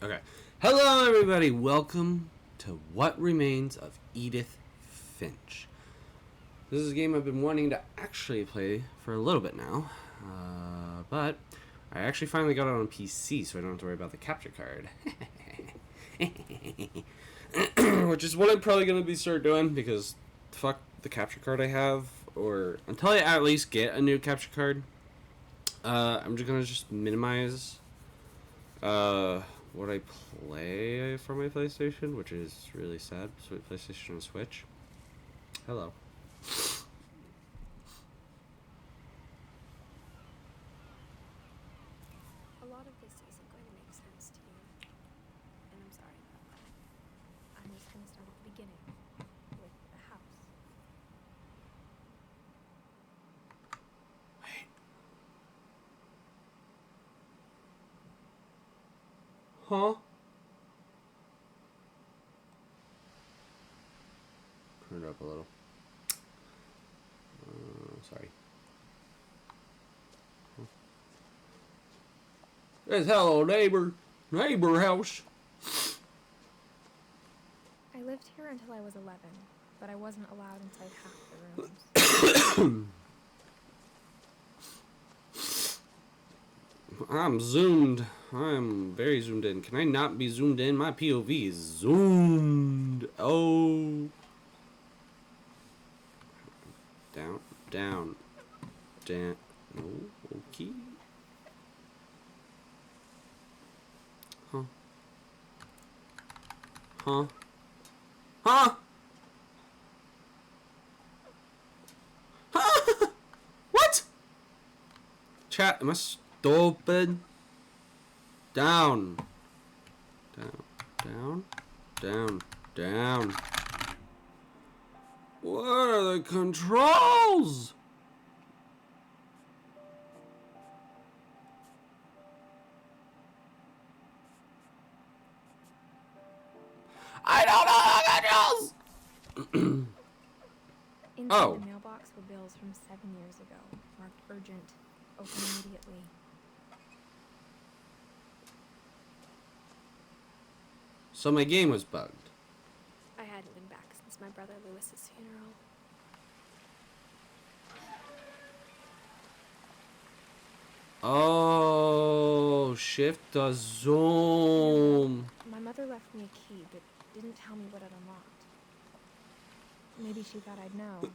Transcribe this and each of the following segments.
Okay. Hello, everybody. Welcome to What Remains of Edith Finch. This is a game I've been wanting to actually play for a little bit now, but I actually finally got it on PC, so I don't have to worry about the capture card. Which is what I'm probably going to start doing, because fuck the capture card I have, or until I at least get a new capture card, I'm just going to minimize what I play for my PlayStation, which is really sad. So PlayStation and Switch. Hello. A lot of this isn't going to make sense to you, and I'm sorry about that. I'm just going to start at the beginning, with the house. Wait. Huh? Turn it up a little. Sorry. It's hello, neighbor house. I lived here until I was 11, but I wasn't allowed inside half the rooms. I'm zoomed. I'm very zoomed in. Can I not be zoomed in? My POV is zoomed. Oh. Down. No, okay. Huh? What? Chat, am I stupid? Down. What are the controls? I don't know the controls! Inside the mailbox were bills from 7 years ago, marked urgent, open immediately. So my game was bugged. I hadn't been back since my brother Lewis's funeral. Oh, shift the zoom. My mother left me a key, but didn't tell me what it unlocked. Maybe she thought I'd know.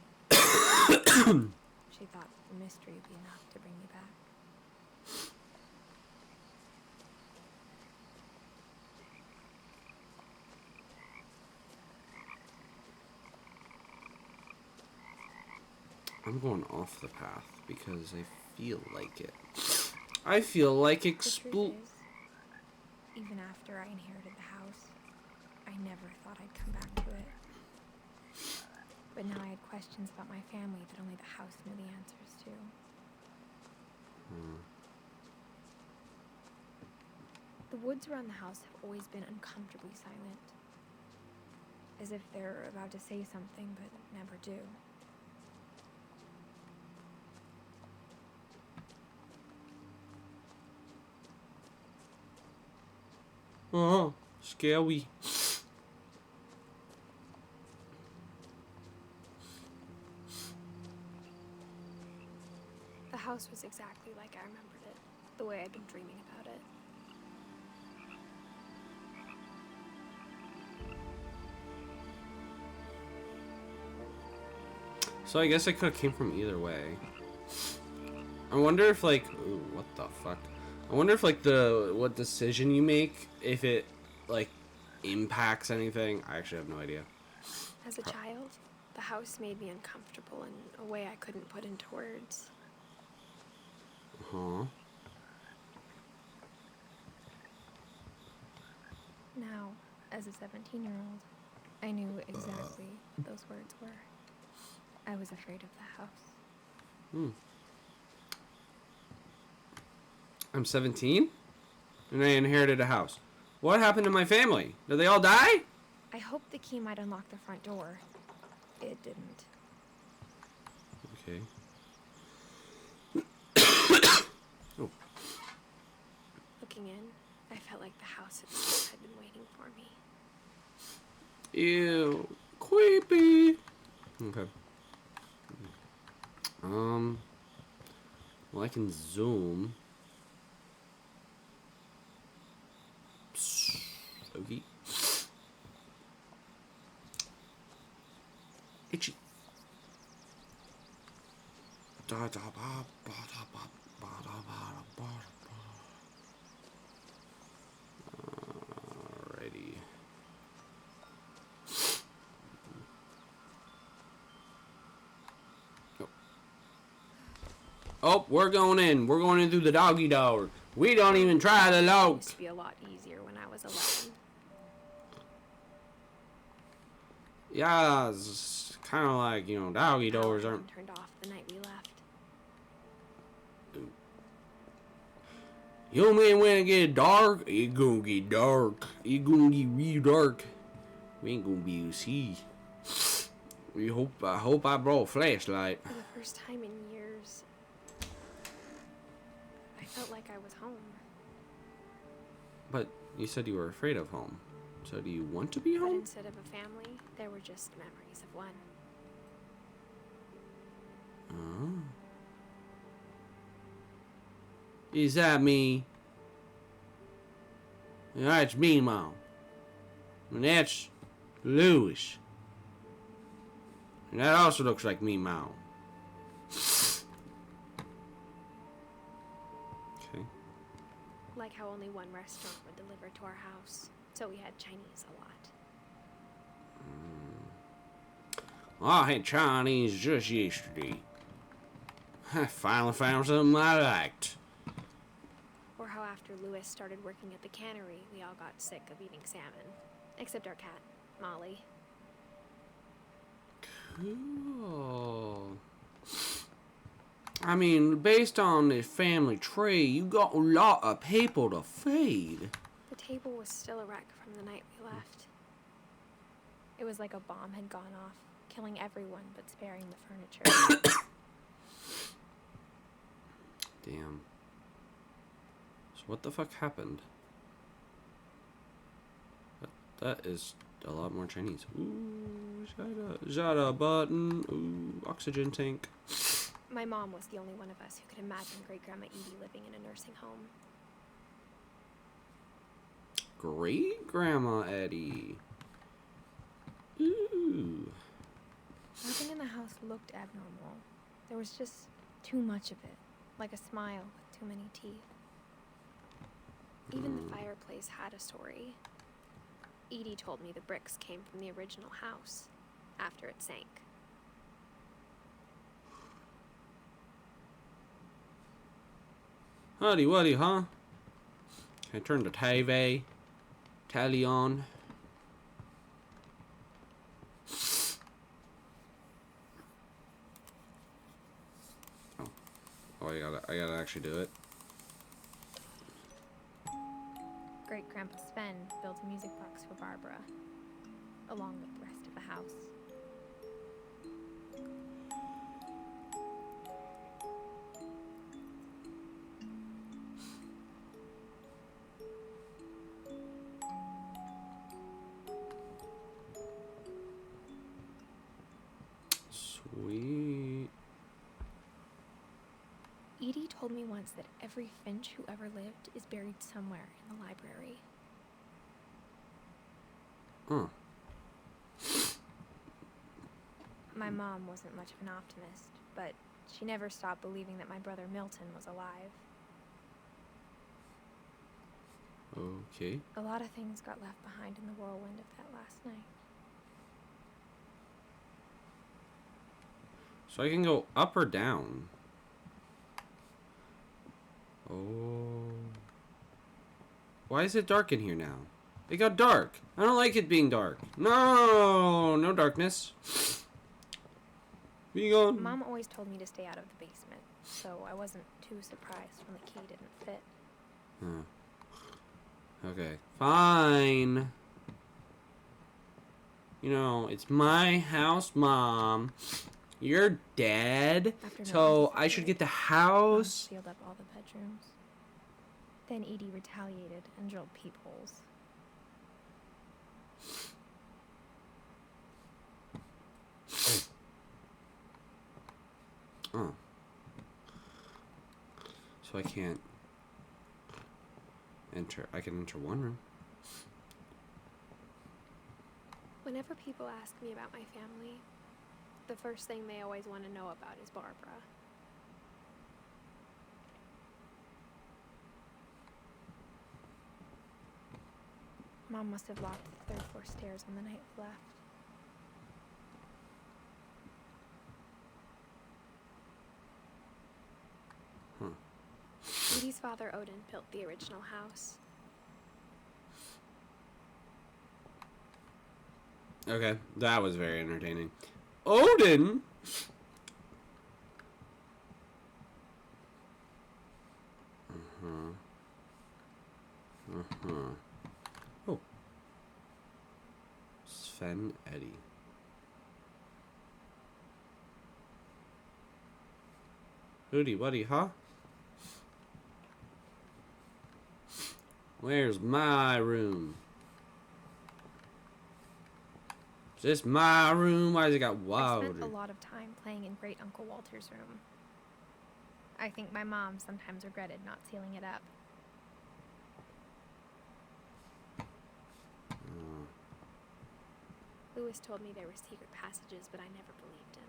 She thought the mystery would be enough to bring me back. I'm going off the path because I feel like it. I feel like Even after I inherited the house, I never thought I'd come back to it. But now I had questions about my family that only the house knew the answers to. The woods around the house have always been uncomfortably silent. As if they're about to say something, but never do. Oh, scary. The house was exactly like I remembered it, the way I'd been dreaming about it. So I guess I could have came from either way. I wonder if like, ooh, what the fuck? I wonder if like what decision you make, if it like impacts anything. I actually have no idea. As a child, the house made me uncomfortable in a way I couldn't put into words. Now, as a 17-year-old, I knew exactly what those words were. I was afraid of the house. I'm 17, and I inherited a house. What happened to my family? Did they all die? I hoped the key might unlock the front door. It didn't. Okay. Looking in, I felt like the house itself had been waiting for me. Ew. Creepy. Okay. Well, I can zoom. Okay. Itchy. Alrighty. Oh, we're going in. We're going in through the doggy door. We don't even try the It lock. used to be a lot easier when I was 11. Yeah, it's kind of like, you know, doggy doors Power aren't... turned off the night we left. Yo, man, when it get dark, it gonna get dark. It gonna get real dark. We ain't gonna be able to see. I hope I brought a flashlight. For the first time in years, I felt like I was home. But you said you were afraid of home. So do you want to be But home? instead of a family, there were just memories of one. Oh. Is that me? That's me, Mom. And that's Lewis. And that also looks like me, Mom. Okay. Like how only one restaurant would deliver to our house, so we had Chinese a lot. I had Chinese just yesterday. I finally found something I liked. Or how after Lewis started working at the cannery, we all got sick of eating salmon. Except our cat, Molly. Cool. I mean, based on the family tree, you got a lot of people to feed. The table was still a wreck from the night we left. It was like a bomb had gone off, killing everyone but sparing the furniture. Damn. So what the fuck happened? That is a lot more Chinese. Ooh, Zada button. Ooh, oxygen tank. My mom was the only one of us who could imagine Great-Grandma Edie living in a nursing home. Great Grandma Eddie. Ooh. Nothing in the house looked abnormal. There was just too much of it, like a smile with too many teeth. Even the fireplace had a story. Edie told me the bricks came from the original house, after it sank. Howdy, wuddy, huh? Can I turn the TV? Tally on. Oh, I gotta actually do it. Great-Grandpa Sven built a music box for Barbara, along with the rest of the house. Sweet. Edie told me once that every Finch who ever lived is buried somewhere in the library. Huh. My mom wasn't much of an optimist, but she never stopped believing that my brother Milton was alive. Okay. A lot of things got left behind in the whirlwind of that last night. So I can go up or down. Oh. Why is it dark in here now? It got dark. I don't like it being dark. No, no darkness. Be gone. Mom always told me to stay out of the basement, so I wasn't too surprised when the key didn't fit. Huh. Okay. Fine. You know, it's my house, Mom. You're dead, After so Milton I should get the Mom house. sealed up all the bedrooms. Then Edie retaliated and drilled peepholes. Oh. So I can't enter. I can enter one room. Whenever people ask me about my family, the first thing they always want to know about is Barbara. Mom must have locked the third floor stairs on the night we left. Edie's father, Odin, built the original house. Okay, that was very entertaining. Odin? Oh. Sven Eddy. Hooty buddy, huh? Where's my room? Is this my room? Why has it got I water? spent a lot of time playing in Great Uncle Walter's room. I think my mom sometimes regretted not sealing it up. Lewis told me there were secret passages, but I never believed him.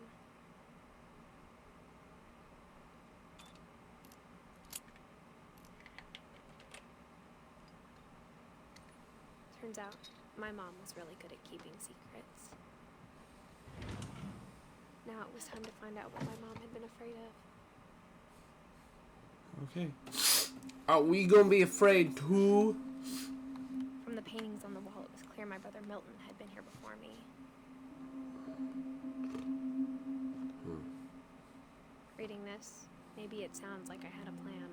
Turns out, my mom was really good at keeping secrets. Now it was time to find out what my mom had been afraid of. Okay. Are we gonna be afraid too? From the paintings on the wall, it was clear my brother Milton had been here before me. Reading this, maybe it sounds like I had a plan,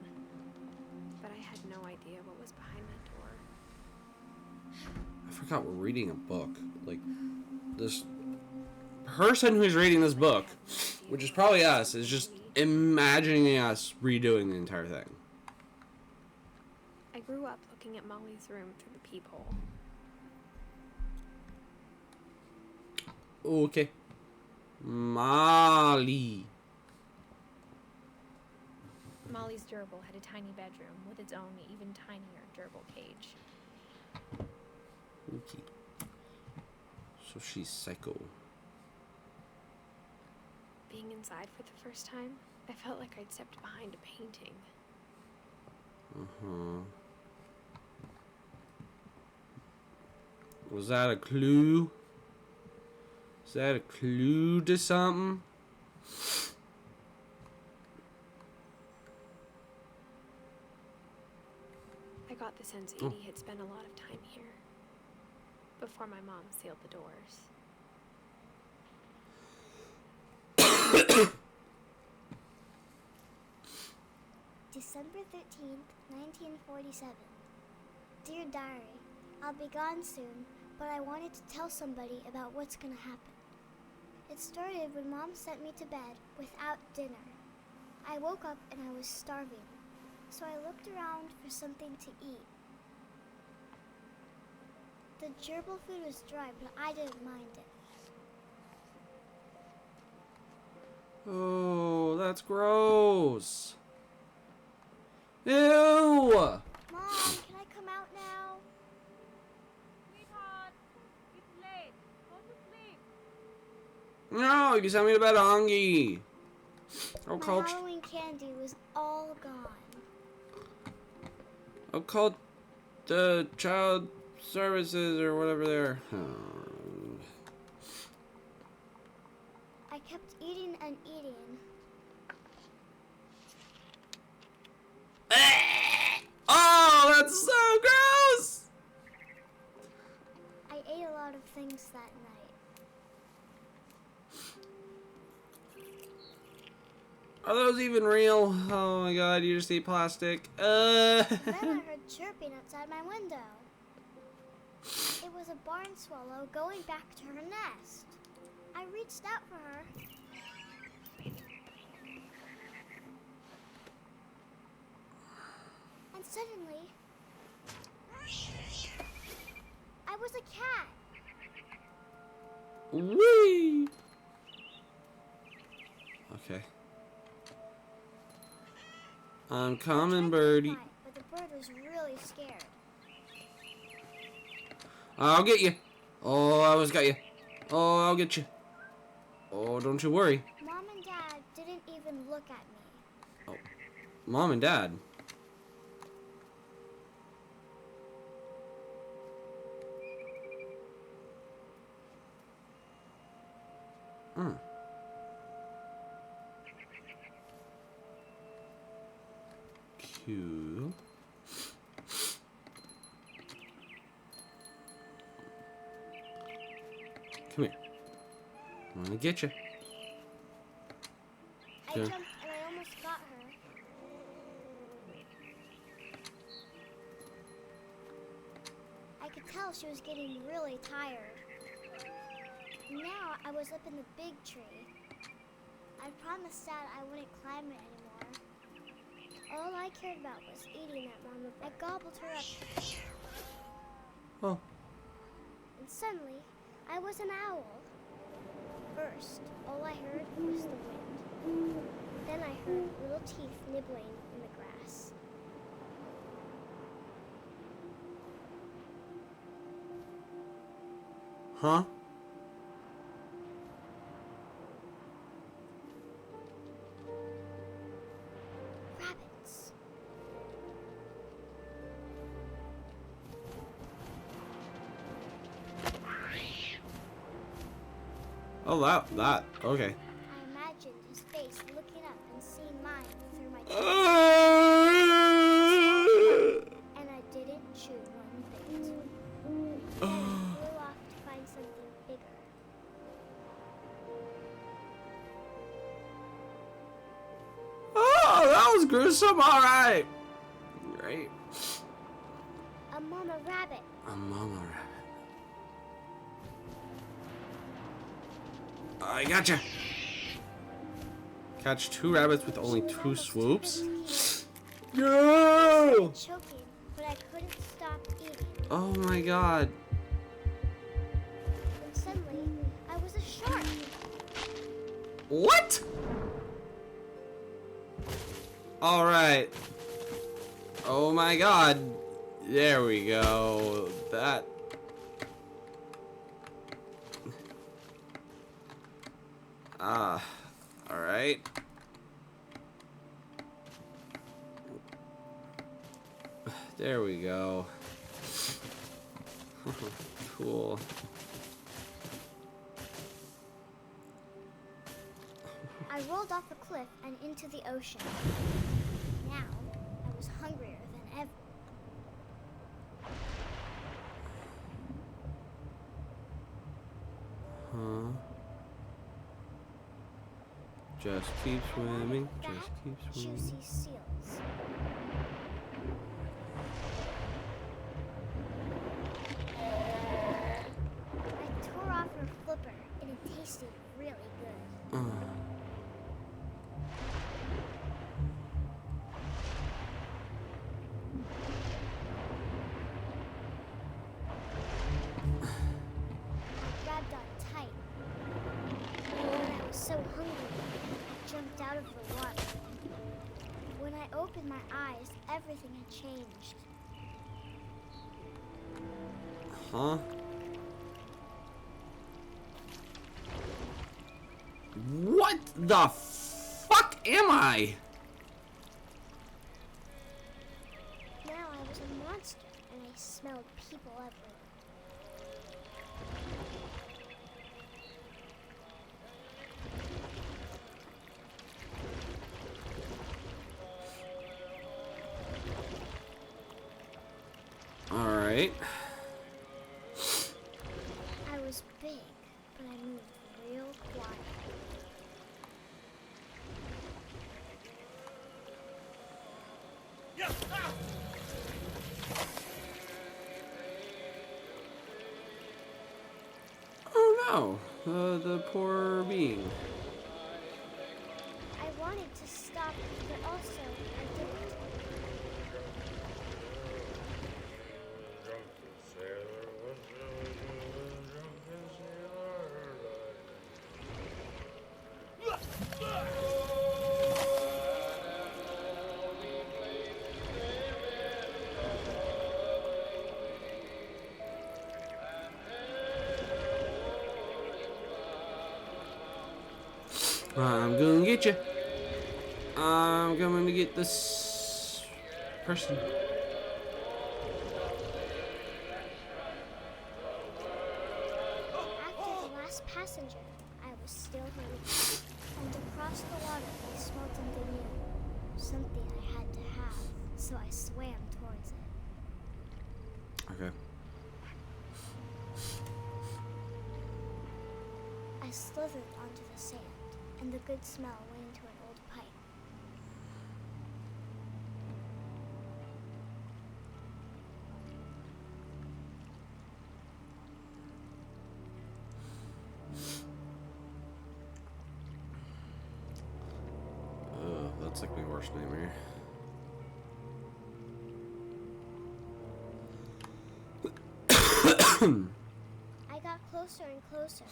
but I had no idea what was behind that door. I forgot we're reading a book. Like, this person who's reading this book, which is probably us, is just imagining us redoing the entire thing. I grew up looking at Molly's room through the peephole. Okay. Molly. Molly's gerbil had a tiny bedroom with its own even tinier gerbil cage. Okay. So she's psycho. Being inside for the first time, I felt like I'd stepped behind a painting. Was that a clue? Is that a clue to something? I got the sense Edie had spent a lot of time here, before my mom sealed the doors. December 13th, 1947. Dear Diary, I'll be gone soon, but I wanted to tell somebody about what's gonna happen. It started when Mom sent me to bed without dinner. I woke up and I was starving, so I looked around for something to eat. The gerbil food was dry, but I didn't mind it. Oh, that's gross. Ew! Mom, can I come out now? Sweetheart, it's late. Go to sleep. No, you sent me to bed hungry. I'll My call. Halloween candy was all gone. I'll call the child services or whatever they're. I kept eating and eating. Oh, that's so gross! I ate a lot of things that night. Are those even real? Oh my god, you just eat plastic. Then I heard chirping outside my window. It was a barn swallow going back to her nest. I reached out for her. And And suddenly, I was a cat. Whee! Okay. I'm coming, I tried to be birdie. quiet, but the bird was really scared. I'll get you. Oh, I always got you. Oh, I'll get you. Oh, don't you worry. Mom and Dad didn't even look at me. Oh, Mom and Dad. Hmm. Cool. Come here. I'm gonna get you. I Sure. jumped and I almost got her. I could tell she was getting really tired. Now I was up in the big tree. I promised Dad I wouldn't climb it anymore. All I cared about was eating that mama. I gobbled her up, Oh. and suddenly I was an owl. First, all I heard was the wind. Then I heard little teeth nibbling in the grass. Huh? Rabbits. Oh, that. Okay. I imagined his face looking up and seeing mine through my teeth, and I didn't chew one bit. I flew off to find something bigger. Oh, that was gruesome. All right. Great. A mama rabbit. A mama rabbit. I gotcha. Catch 2 rabbits with only 2 swoops. Go! Choking, but I couldn't stop eating. Oh my god. And suddenly, I was a shark. What? All right. Oh my god. There we go. That. Ah. All right. There we go. Cool. I rolled off the cliff and into the ocean. Now, I was hungrier than ever. Huh? Just keep swimming. Just keep swimming. Juicy seals. I tore off her flipper, and it tasted really good. I grabbed on tight. And I was so hungry, I jumped out of the water. When I opened my eyes, everything had changed. Huh? What the fuck am I? Now I was a monster, and I smelled people everywhere. All right. I was big, but I moved real quiet. Oh no, the poor being. I wanted to stop, but also I didn't. I'm gonna get you. I'm going to get this person. After the last passenger, I was still hurting. And across the water, I smelled something new. Something I had to have, so I swam towards it. Okay. I slithered onto the sand, and the good smell went into an old pipe. Oh, that's like my worst nightmare. I got closer and closer.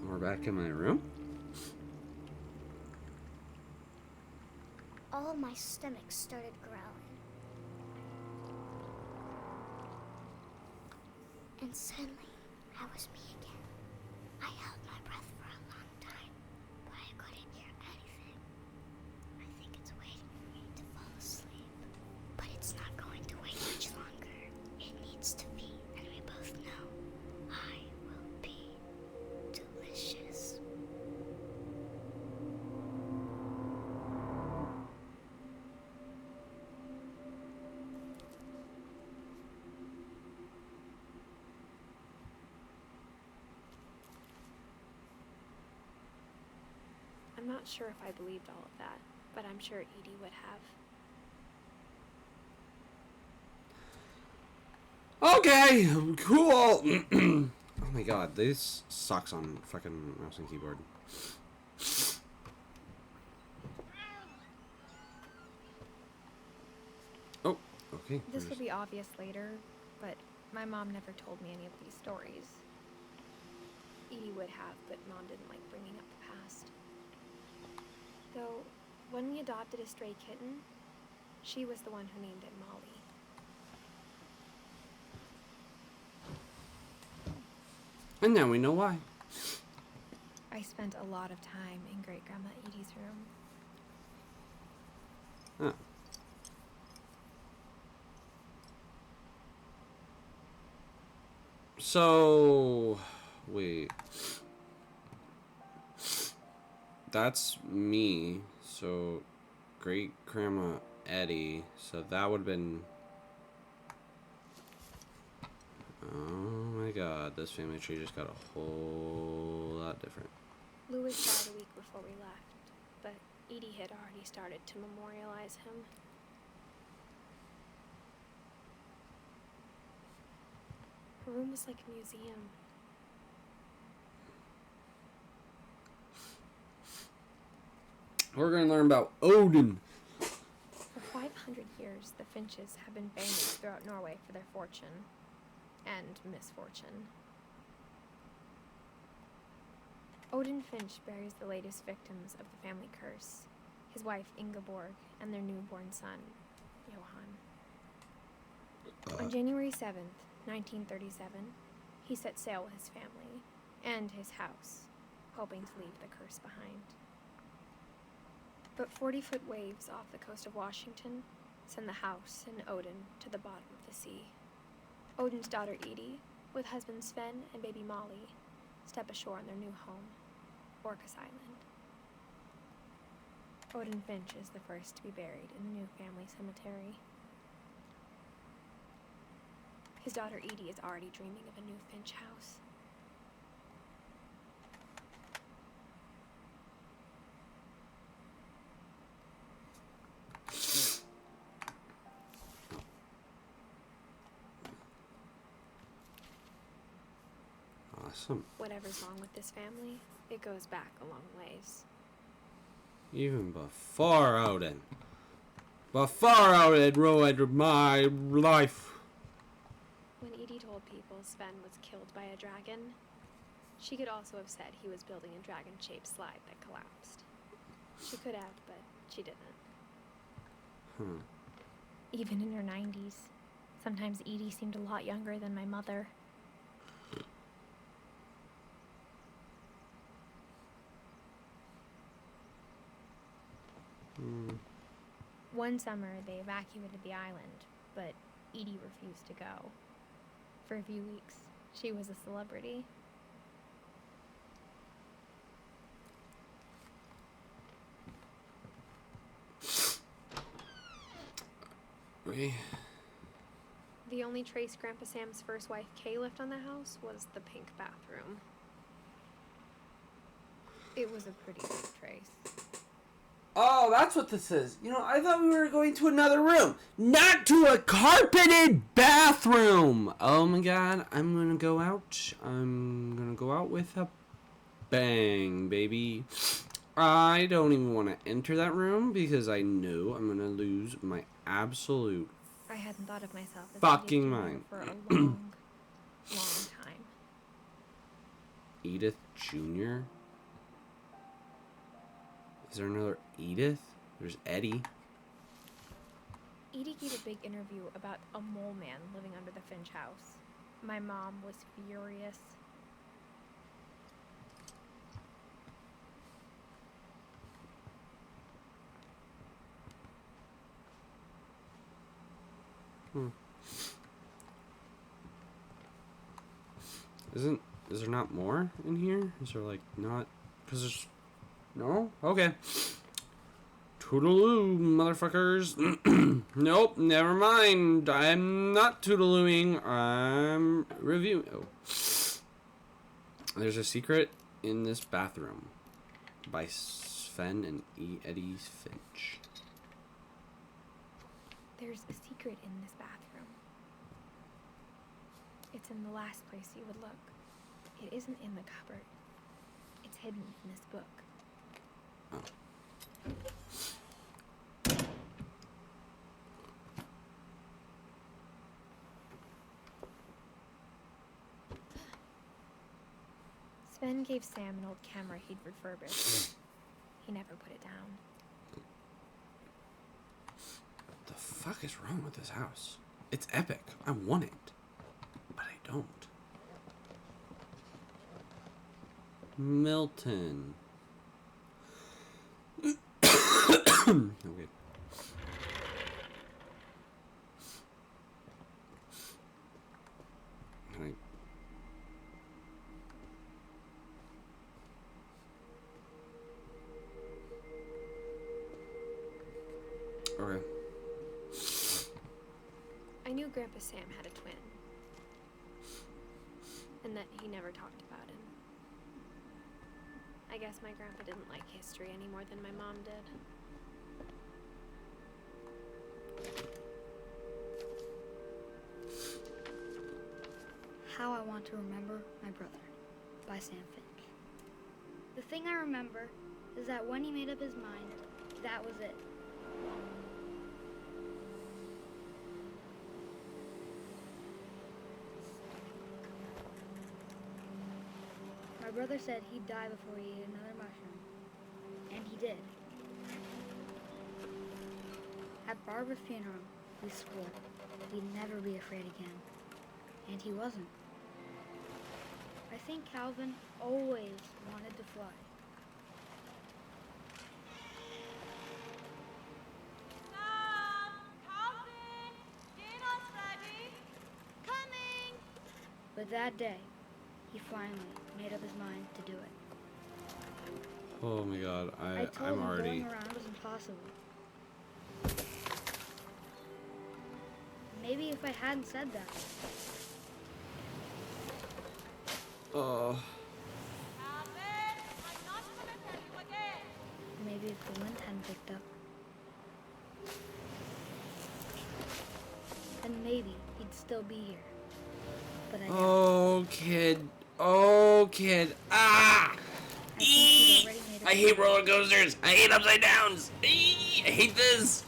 We're back in my room. All of my stomach started growling. And suddenly, I was me again. I held my breath for a long time, but I couldn't hear anything. I think it's waiting for me to fall asleep. But it's not going to wait much longer. It needs to be, and we both know I will be delicious. I'm not sure if I believed all of that, but I'm sure Edie would have. Okay, cool. Oh my god, this sucks on fucking mouse and keyboard. Oh, okay. This will be obvious later, but my mom never told me any of these stories. Edie would have, but Mom didn't like bringing up the past. Though, when we adopted a stray kitten, she was the one who named it Molly. And now we know why. I spent a lot of time in Great Grandma Edie's room. Huh. So, wait. That's me. So, great grandma Eddie. So that would have been. Oh my god, this family tree just got a whole lot different. Louis died a week before we left, but Edie had already started to memorialize him. Her room was like a museum. We're gonna learn about Odin. For 500 years, the Finches have been famous throughout Norway for their fortune and misfortune. Odin Finch buries the latest victims of the family curse, his wife Ingeborg and their newborn son, Johan. On January 7th, 1937, he set sail with his family and his house, hoping to leave the curse behind. But 40-foot waves off the coast of Washington send the house and Odin to the bottom of the sea. Odin's daughter Edie, with husband Sven and baby Molly, step ashore in their new home, Orcas Island. Odin Finch is the first to be buried in the new family cemetery. His daughter Edie is already dreaming of a new Finch house. Awesome. Whatever's wrong with this family, it goes back a long ways. Even before Odin. Before Odin ruined my life. When Edie told people Sven was killed by a dragon, she could also have said he was building a dragon-shaped slide that collapsed. She could have, but she didn't. Hmm. Even in her 90s, Sometimes Edie seemed a lot younger than my mother. One summer, they evacuated the island, but Edie refused to go. For a few weeks, she was a celebrity. Okay. The only trace Grandpa Sam's first wife, Kay, left on the house was the pink bathroom. It was a pretty big trace. Oh, that's what this is. You know, I thought we were going to another room, not to a carpeted bathroom. Oh my god, I'm gonna go out. I'm gonna go out with a bang, baby. I don't even want to enter that room because I know I'm gonna lose my absolute I hadn't thought of myself as fucking Edith mind. Jr. for a long, long time. Edith Jr.? Is there another Edith? There's Eddie. Edie gave a big interview about a mole man living under the Finch house. My mom was furious. Is there not more in here? Is there like not? Because there's no. Okay. Toodaloo, motherfuckers. Nope, never mind. I'm not toodalooing. I'm reviewing. Oh. There's a secret in this bathroom by Sven and Eddie Finch. There's a secret in this bathroom. It's in the last place you would look. It isn't in the cupboard. It's hidden in this book. Oh. Sven gave Sam an old camera he'd refurbished. He never put it down. What the fuck is wrong with this house? It's epic. I want it. But I don't. Milton. Okay. Okay. I knew Grandpa Sam had a twin. And that he never talked about him. I guess my grandpa didn't like history any more than my mom did. How I Want to Remember My Brother by Sam Finch. The thing I remember is that when he made up his mind, that was it. My brother said he'd die before he ate another mushroom, and he did. At Barbara's funeral, we swore we'd never be afraid again, and he wasn't. I think Calvin always wanted to fly. Sam! Calvin! Dinner's ready! Coming! But that day, he finally made up his mind to do it. Oh my god, I told I'm him already. going around was impossible. Maybe if I hadn't said that, Oh. Calvin! I'm not gonna tell you again! maybe if the wind hadn't picked up, then maybe he'd still be here. But I doubt. Oh, kid. Oh, kid. Ah! I think he'd already made up I his hate mind. roller coasters. I hate upside downs. I hate this.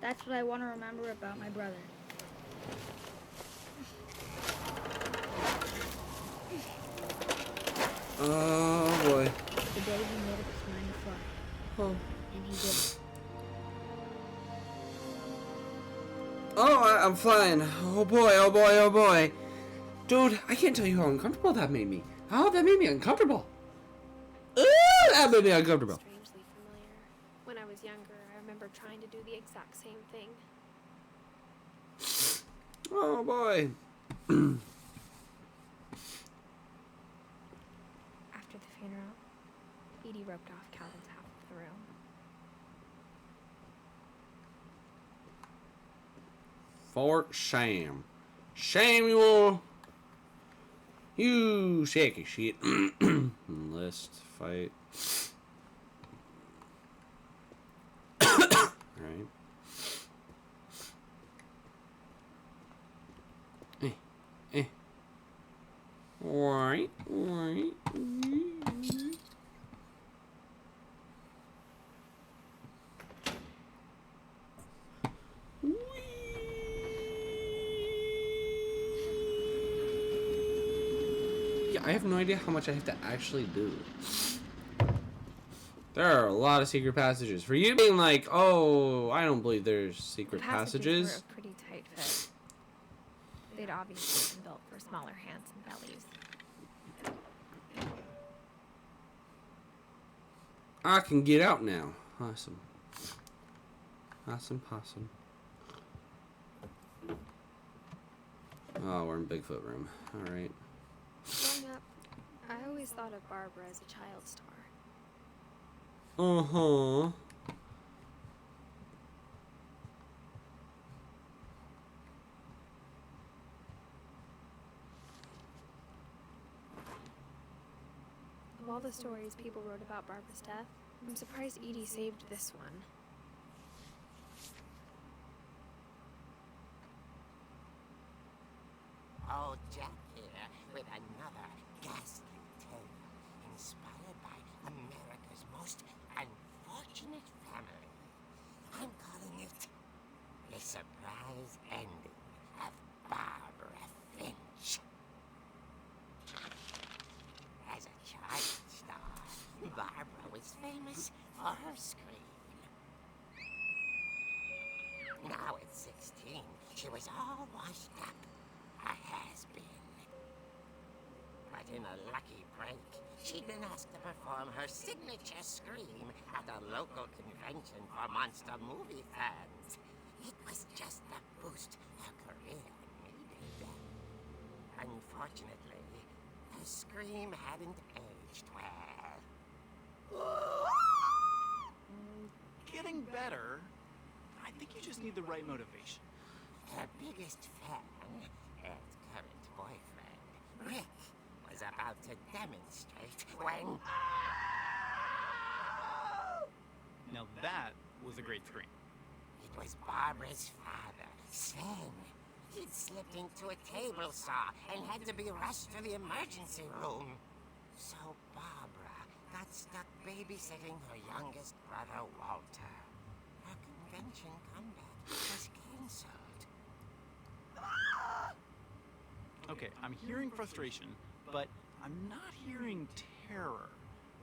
That's what I want to remember about my brother. Oh boy. The day he made up his mind to fly, Oh. and he did it. Oh, I'm fine. Oh boy, oh boy, oh boy. Dude, I can't tell you how uncomfortable that made me. How that made me uncomfortable. Ooh, that made me uncomfortable. Strangely familiar. When I was younger, I remember trying to do the exact same thing. Oh boy. After the funeral, Edie roped off Calvin's half of the room. For shame. Samuel. You shaky shit. List fight. Alright. Alright. Yeah, I have no idea how much I have to actually do. There are a lot of secret passages. For you being like, oh, I don't believe there's secret The passages. were a pretty tight fit. They'd obviously been built for smaller hands and bellies. I can get out now. Awesome. Possum. Oh, we're in Bigfoot room. Alright. Growing up, I always thought of Barbara as a child star. Uh-huh. Of all the stories people wrote about Barbara's death, I'm surprised Edie saved this one. Oh, Jack here with another ghastly tale inspired by America's most unfortunate family. I'm calling it The Surprise Ending of Barbara Finch. As a child star, Barbara was famous for her scream. Now at 16, she was all washed up. A has-been. But in a lucky break, she'd been asked to perform her signature scream at a local convention for monster movie fans. It was just the boost her career needed. Unfortunately, her scream hadn't aged well. Getting better. I think you just need the right motivation. Her biggest fan, and current boyfriend, Rick, was about to demonstrate when... Now that was a great scream. It was Barbara's father, Sven. He'd slipped into a table saw and had to be rushed to the emergency room. So Barbara got stuck babysitting her youngest brother, Walter. Her convention comeback was cancelled. Okay, I'm hearing frustration, but I'm not hearing terror.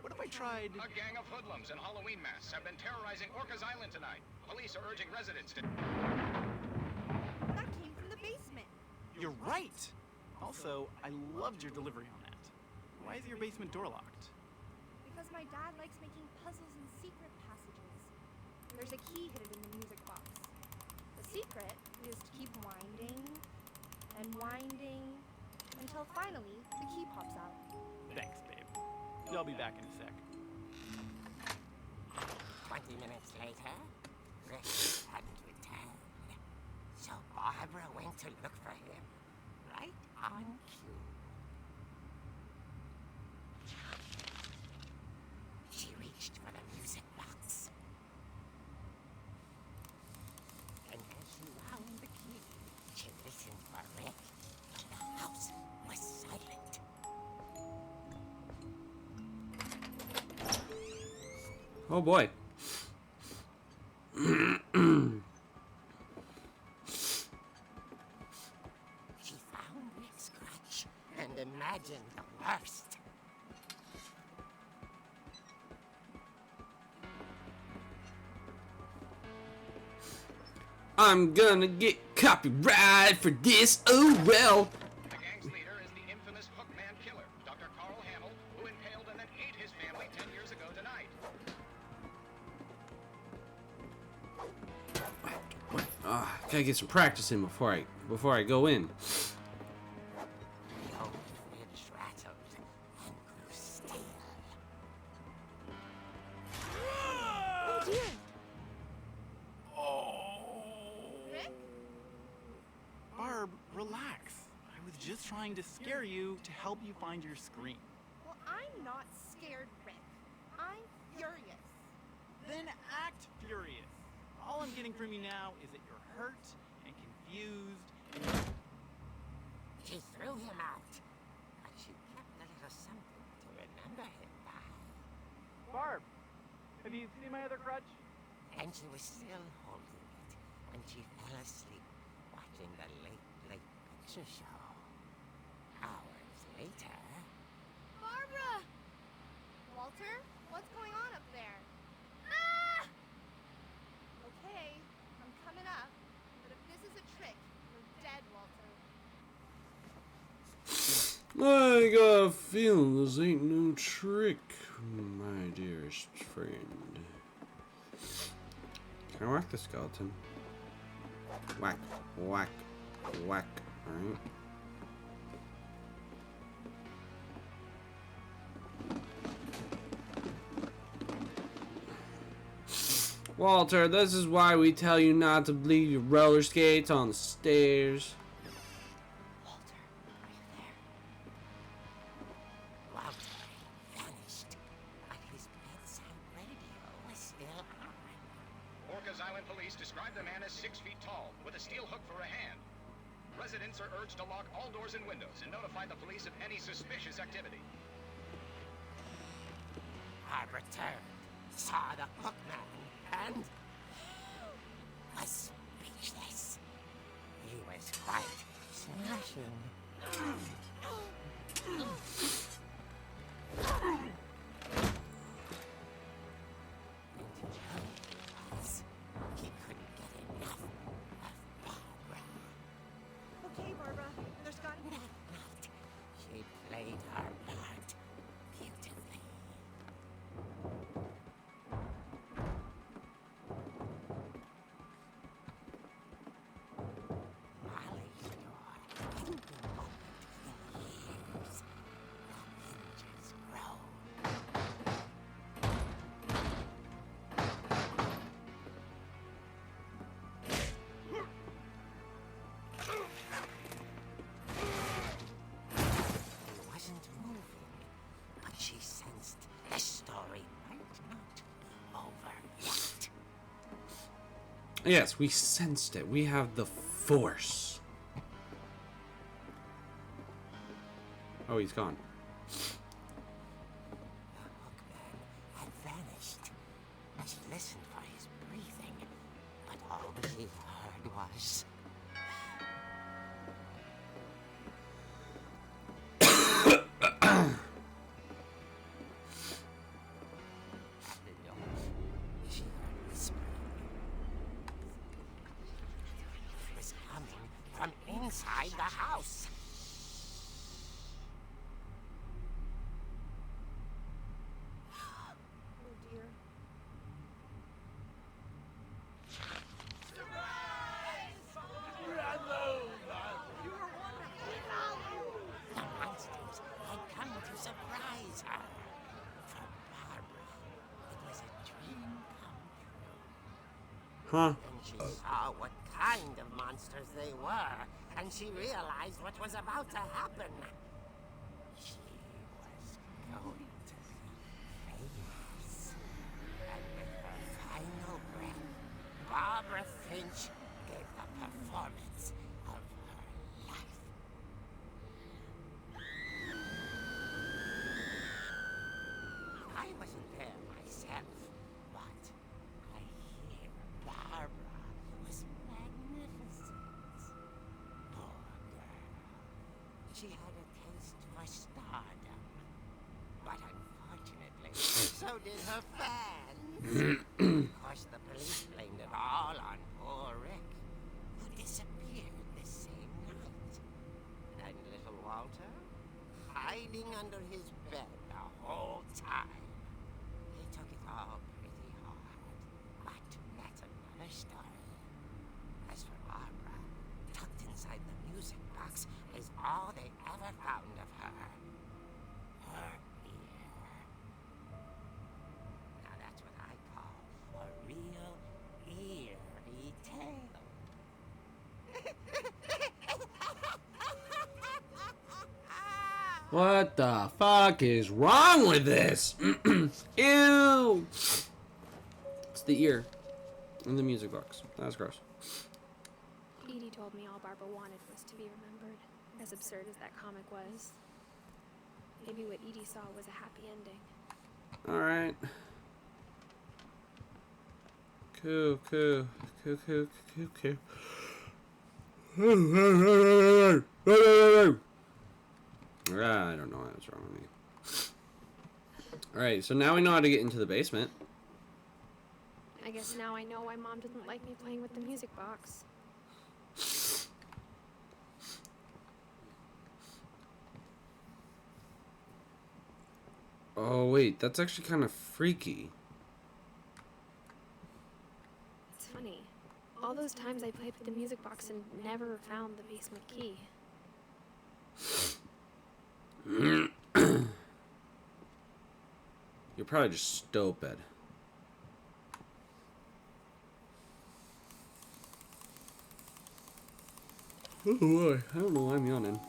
What if I tried... A gang of hoodlums in Halloween masks have been terrorizing Orcas Island tonight. Police are urging residents to... That came from the basement. You're right! Also, I loved your delivery on that. Why is your basement door locked? Because my dad likes making puzzles and secret passages. There's a key hidden in the music box. The secret is to keep winding and winding until finally the key pops out. Thanks, babe. I'll be back in a sec. 20 minutes later, Rick hadn't returned. So Barbara went to look for him, right on cue. She reached for the music box. And as she wound the key, she listened for Rick, but the house was silent. Oh boy. She found Rick's crutch and imagined the worst. I'm gonna get copyright for this. Oh well. The gang's leader is the infamous Hookman killer, Dr. Carl Hamill, who impaled and then ate his family 10 years ago tonight. Gotta get some practice in before I go in. The old fridge rattled and grew stale. Oh dear! Rick? Barb, relax. I was just trying to scare you to help you find your screen. Well, I'm not scared, Rick. I'm furious. Then act furious. All I'm getting from you now is that you're hurt and confused. She threw him out, but she kept a little something to remember him by. Barb, have you seen my other crutch? And she was still holding it when she fell asleep watching the late picture show. Hours later... Barbara! Walter, what's going on up there? Ah! Okay, I'm coming up, but if this is a trick, you're dead, Walter. I got a feeling this ain't no trick, my dearest friend. Can I whack the skeleton? Whack, whack, whack. Alright. Walter, this is why we tell you not to leave your roller skates on the stairs. Walter, are you there? Walter vanished, but his bedside radio was still on. Orcas Island police describe the man as 6 feet tall, with a steel hook for a hand. Residents are urged to lock all doors and windows and notify the police of any suspicious activity. Barbara turned, saw the hookman, and was speechless. He was quite smashing. He couldn't get enough of Barbara. Okay, Barbara, there's got to be... That night, she played her part beautifully. Molly's door hadn't been opened in years. The hinges groaned. He wasn't moving, but she sensed the story might not over yet. Yes, we sensed it. We have the force. Oh, he's gone. The hookman had vanished. She listened for his breathing, but all she heard was... She heard whispering. It was coming from inside the house. Oh dear. The monsters had come to surprise her. For Barbara, it was a dream come true. Huh? Then she saw what kind of monsters they were, and she realized what was about to happen. She was going to be famous. And with her final breath, Barbara Finch gave the performance of her life. I wasn't there myself, but I hear Barbara was magnificent. Poor girl. She had a taste for stardom. But unfortunately, so did her fans. Of course, the police blamed it all on poor Rick, who disappeared hiding under his bed the whole time. He took it all pretty hard, but that's another story. As for Barbara, tucked inside the music box is all they ever found of her. Her ear. Now that's what I call a real eerie tale. What the fuck is wrong with this? Ew! It's the ear in the music box. That's gross. Edie told me all Barbara wanted was to be remembered, as absurd as that comic was. Maybe what Edie saw was a happy ending. Alright. Cool. I don't know what's wrong with me. Alright, so now we know how to get into the basement. I guess now I know why Mom didn't like me playing with the music box. Oh, wait, that's actually kind of freaky. It's funny. All those times I played with the music box and never found the basement key. You're probably just stupid. Oh boy, I don't know why I'm yawning.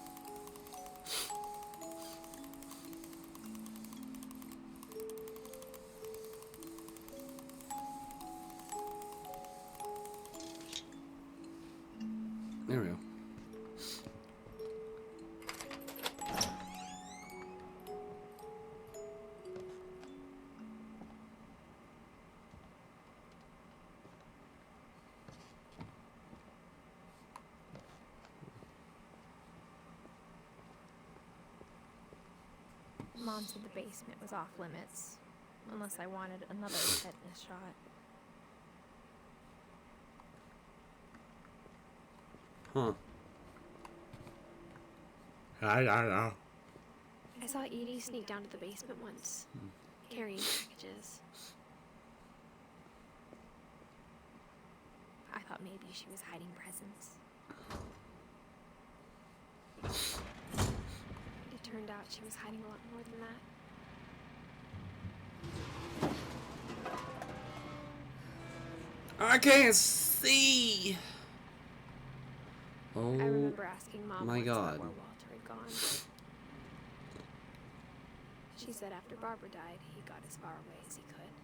There we go. Mom said the basement was off limits, unless I wanted another tetanus shot. Huh. I don't know. I saw Edie sneak down to the basement once, carrying packages. I thought maybe she was hiding presents. It turned out she was hiding a lot more than that. I can't see. Oh, I remember asking Mom my once God. about where Walter had gone. She said after Barbara died, he got as far away as he could.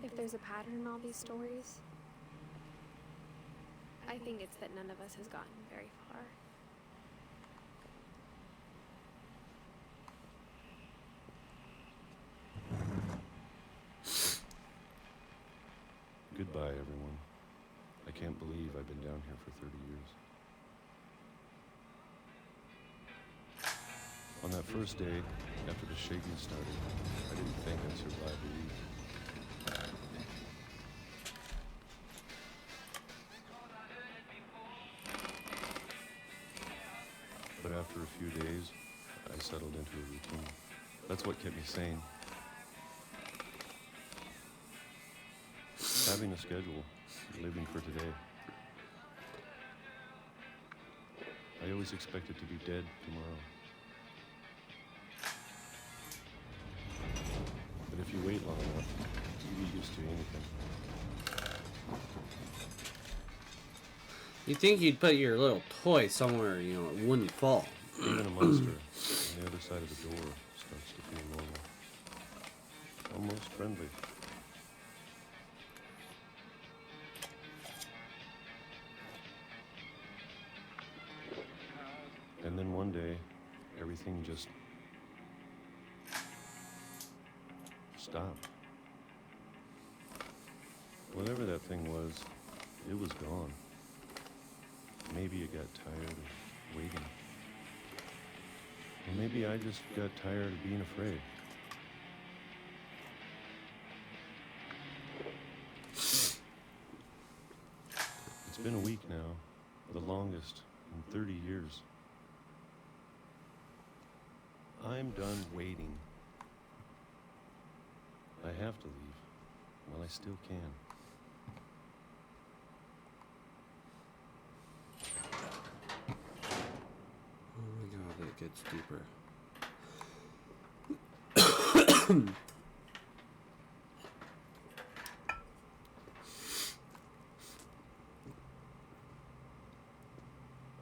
If there's a pattern in all these stories, I think it's that none of us has gotten very far. Goodbye, everyone. I can't believe I've been down here for 30 years. On that first day, after the shaking started, I didn't think I'd survive a week. But after a few days, I settled into a routine. That's what kept me sane. Having a schedule, living for today. I always expected to be dead tomorrow. But if you wait long enough, you get used to anything. You think you'd put your little toy somewhere, you know, it wouldn't fall. Even a monster on the other side of the door starts to feel normal. Almost friendly. And then one day, everything just stopped. Whatever that thing was, it was gone. Maybe it got tired of waiting. Or maybe I just got tired of being afraid. It's been a week now, the longest in 30 years. I'm done waiting. I have to leave while I still can. Oh my god, it gets deeper.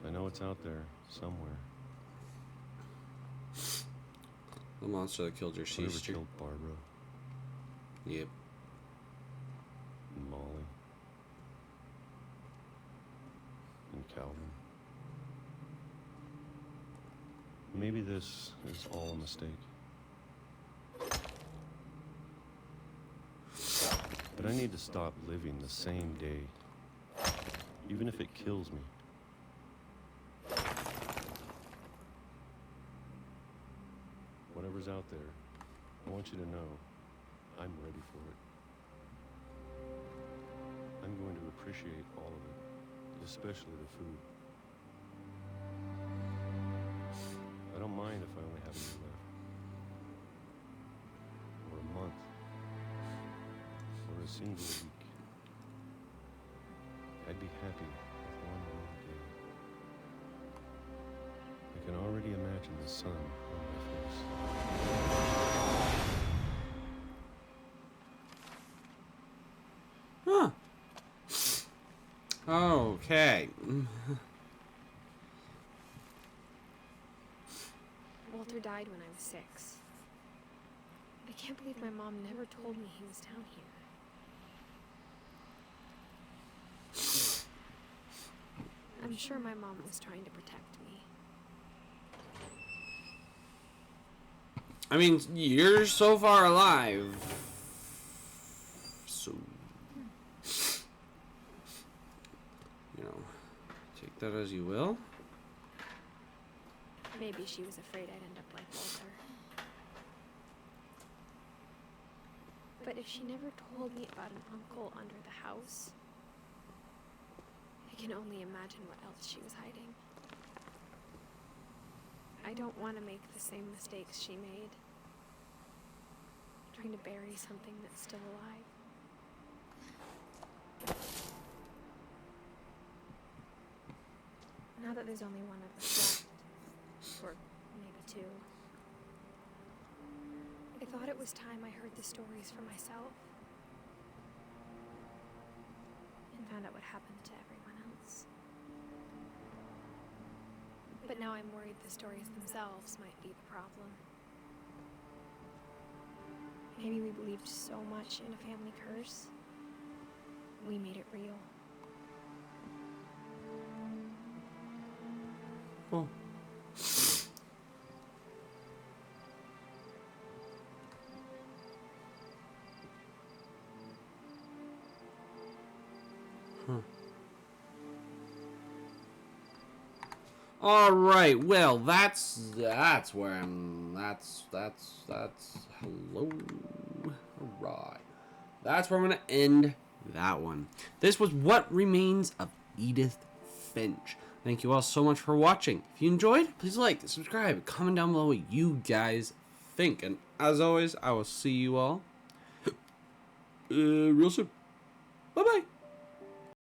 I know it's out there somewhere. The monster that killed your Whatever sister. killed Barbara Yep. and Molly and Calvin. Maybe this is all a mistake. But I need to stop living the same day, even if it kills me. Whatever's out there, I want you to know I'm ready for it. I'm going to appreciate all of it, especially the food. I don't mind if I only have a year left, or a month, or a single week. I'd be happy with one more day. I can already imagine the sun on my face. Huh. Okay. Walter died when I was 6. I can't believe my mom never told me he was down here. I'm sure my mom was trying to protect me. I mean, you're so far alive. So, you know, take that as you will. Maybe she was afraid I'd end up like Walter. But if she never told me about an uncle under the house, I can only imagine what else she was hiding. I don't want to make the same mistakes she made. Trying to bury something that's still alive. Now that there's only one of us left, or maybe 2, I thought it was time I heard the stories for myself and found out what happened to everyone else. But now I'm worried the stories themselves might be the problem. Maybe we believed so much in a family curse, we made it real. Oh. Huh. All right. Well, that's where I'm. That's. Hello. All right. That's where I'm gonna end that one. This was What Remains of Edith Finch. Thank you all so much for watching. If you enjoyed, please like, subscribe, comment down below what you guys think. And as always, I will see you all real soon. Bye-bye.